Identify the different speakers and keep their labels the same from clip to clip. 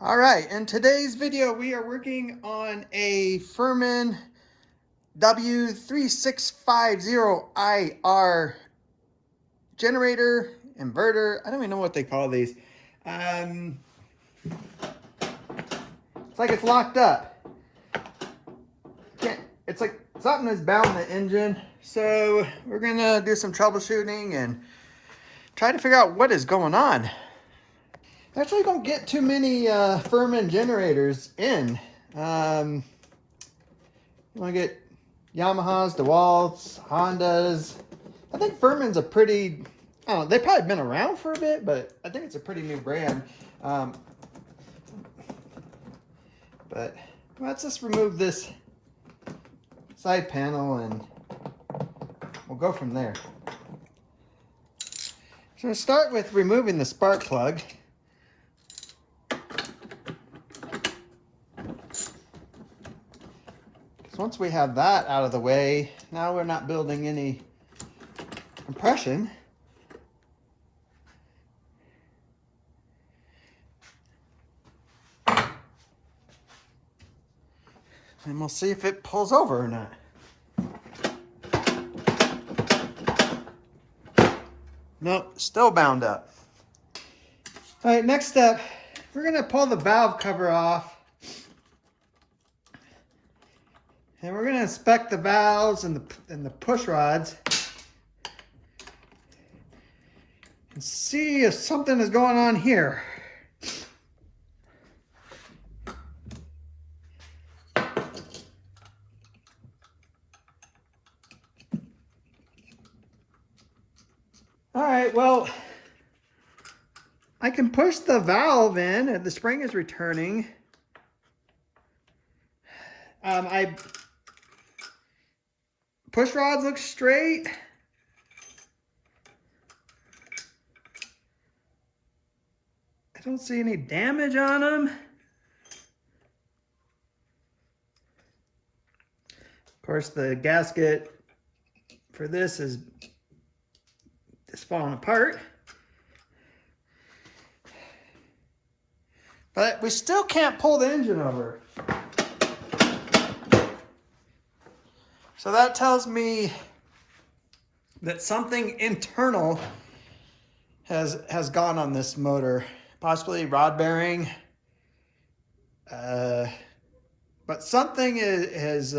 Speaker 1: All right, in today's video, we are working on a Firman W3650IR generator, inverter. I don't even know what they call these. It's like it's locked up. It's like something is bound the engine. So we're gonna do some troubleshooting and try to figure out what is going on. Actually, don't get too many Firman generators in. You want to get Yamahas, DeWalt's, Hondas. I think Firman's a pretty, I don't know, they've probably been around for a bit, but I think it's a pretty new brand. But let's just remove this side panel and we'll go from there. So we'll start with removing the spark plug. Once we have that out of the way, now we're not building any compression. And we'll see if it pulls over or not. Nope, still bound up. All right, next step, we're gonna pull the valve cover off. And we're going to inspect the valves and the push rods and see if something is going on here. All right, well, I can push the valve in and the spring is returning. Push rods look straight. I don't see any damage on them. Of course, the gasket for this is just falling apart. But we still can't pull the engine over. So that tells me that something internal has gone on this motor, possibly rod bearing, but something is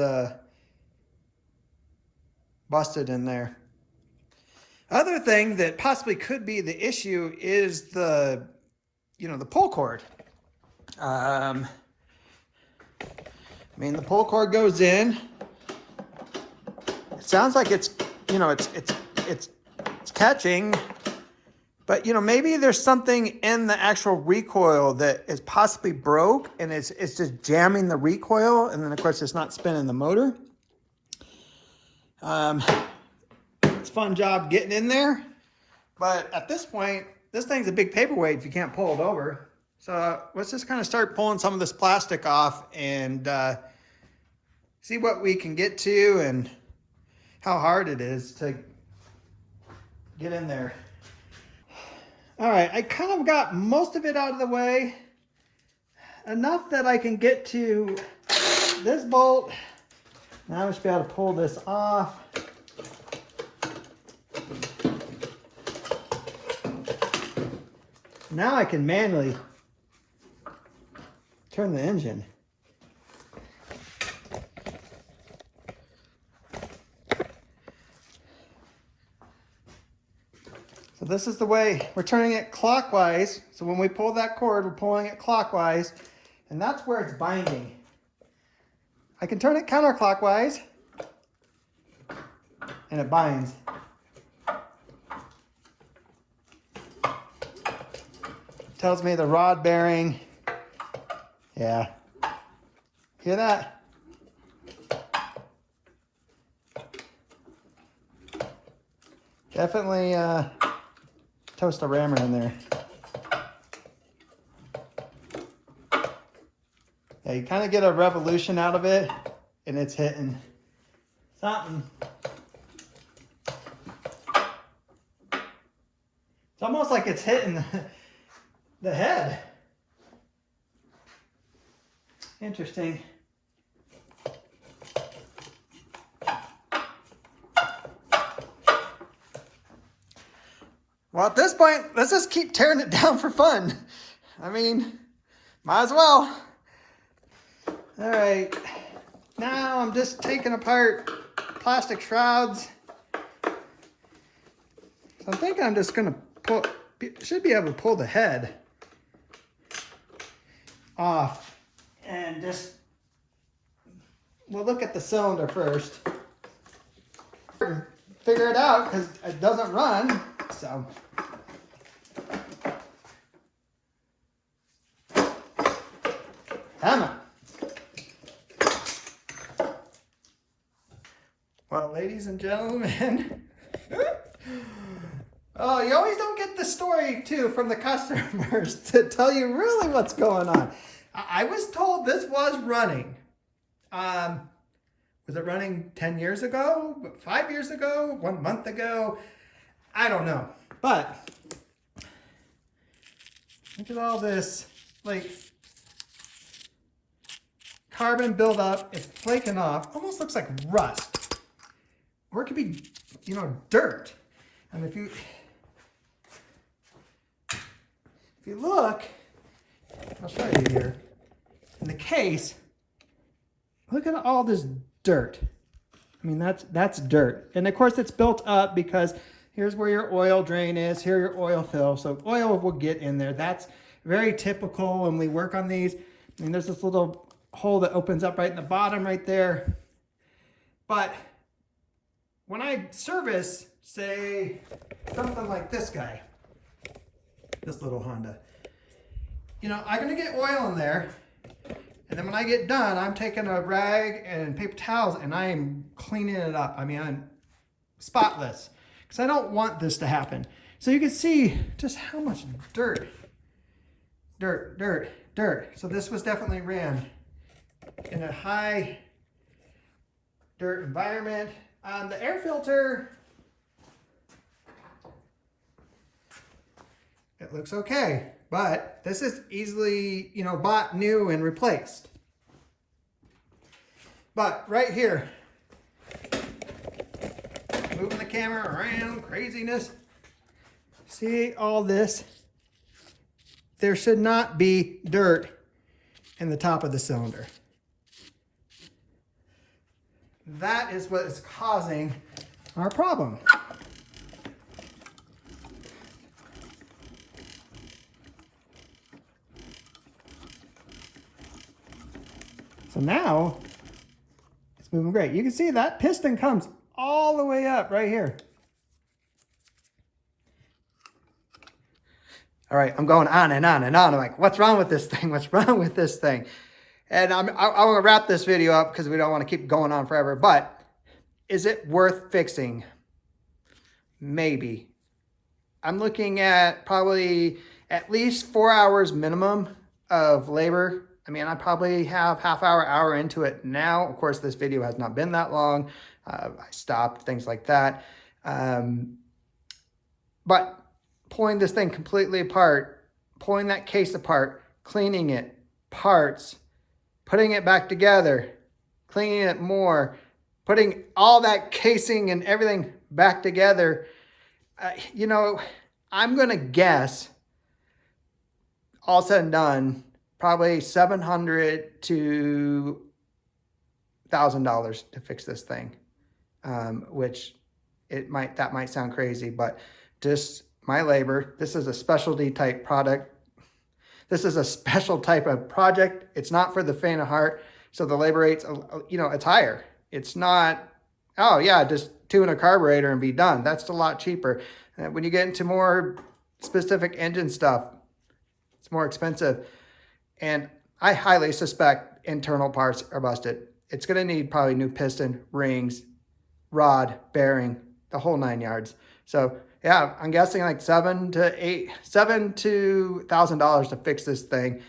Speaker 1: busted in there. Other thing that possibly could be the issue is the pull cord. I mean, the pull cord goes in. It sounds like it's catching, but maybe there's something in the actual recoil that is possibly broke and it's just jamming the recoil, and then of course it's not spinning the motor. It's a fun job getting in there, but at this point, this thing's a big paperweight if you can't pull it over. So let's just kind of start pulling some of this plastic off and see what we can get to and how hard it is to get in there. All right, I kind of got most of it out of the way. Enough that I can get to this bolt. Now I should be able to pull this off. Now I can manually turn the engine. So this is the way we're turning it clockwise. So when we pull that cord, we're pulling it clockwise, and that's where it's binding. I can turn it counterclockwise, and it binds. Tells me the rod bearing. Yeah. Hear that? Definitely toast a rammer in there. Yeah, you kind of get a revolution out of it, and it's hitting something. It's almost like it's hitting the head. Interesting. Well, at this point, let's just keep tearing it down for fun. I mean, might as well. All right, now I'm just taking apart plastic shrouds. So I'm thinking I'm just gonna should be able to pull the head off and just, we'll look at the cylinder first. Figure it out because it doesn't run, so. Come on. Well, ladies and gentlemen, oh, you always don't get the story too from the customers to tell you really what's going on. I was told this was running. Was it running 10 years ago, 5 years ago, 1 month ago? I don't know. But look at all this, like, carbon buildup. It's flaking off. Almost looks like rust. Or it could be, you know, dirt. And if you look, I'll show you here. In the case, look at all this dirt. I mean, that's dirt. And of course it's built up because here's where your oil drain is, here your oil fill. So oil will get in there. That's very typical when we work on these. I mean, there's this little hole that opens up right in the bottom right there. But when I service, say, something like this guy, this little Honda, you know, I'm gonna get oil in there. And then when I get done, I'm taking a rag and paper towels and I am cleaning it up. I mean, I'm spotless because I don't want this to happen. So you can see just how much dirt. So this was definitely ran in a high dirt environment. The air filter, it looks okay. But this is easily, you know, bought new and replaced. But right here, moving the camera around, craziness. See all this? There should not be dirt in the top of the cylinder. That is what is causing our problem. So now, it's moving great. You can see that piston comes all the way up right here. All right, I'm going on and on and on. I'm like, what's wrong with this thing? What's wrong with this thing? And I want to wrap this video up because we don't want to keep going on forever. But is it worth fixing? Maybe. I'm looking at probably at least 4 hours minimum of labor. I mean, I probably have hour into it now. Of course, this video has not been that long. I stopped, things like that. But pulling this thing completely apart, pulling that case apart, cleaning it, parts, putting it back together, cleaning it more, putting all that casing and everything back together. You know, I'm going to guess, all said and done, probably $700 to $1,000 to fix this thing, which that might sound crazy, but just my labor. This is a specialty type product. This is a special type of project. It's not for the faint of heart. So the labor rate's, you know, it's higher. It's not, oh yeah, just tune a carburetor and be done. That's a lot cheaper. When you get into more specific engine stuff, it's more expensive. And I highly suspect internal parts are busted. It's going to need probably new piston, rings, rod, bearing, the whole 9 yards. So yeah, I'm guessing like $7,000 to $1,000 to fix this thing.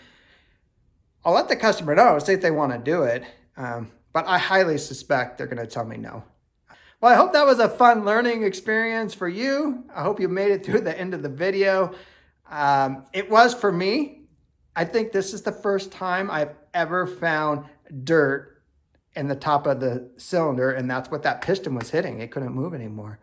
Speaker 1: I'll let the customer know, see if they want to do it. But I highly suspect they're going to tell me no. Well, I hope that was a fun learning experience for you. I hope you made it through the end of the video. It was for me. I think this is the first time I've ever found dirt in the top of the cylinder, and that's what that piston was hitting. It couldn't move anymore.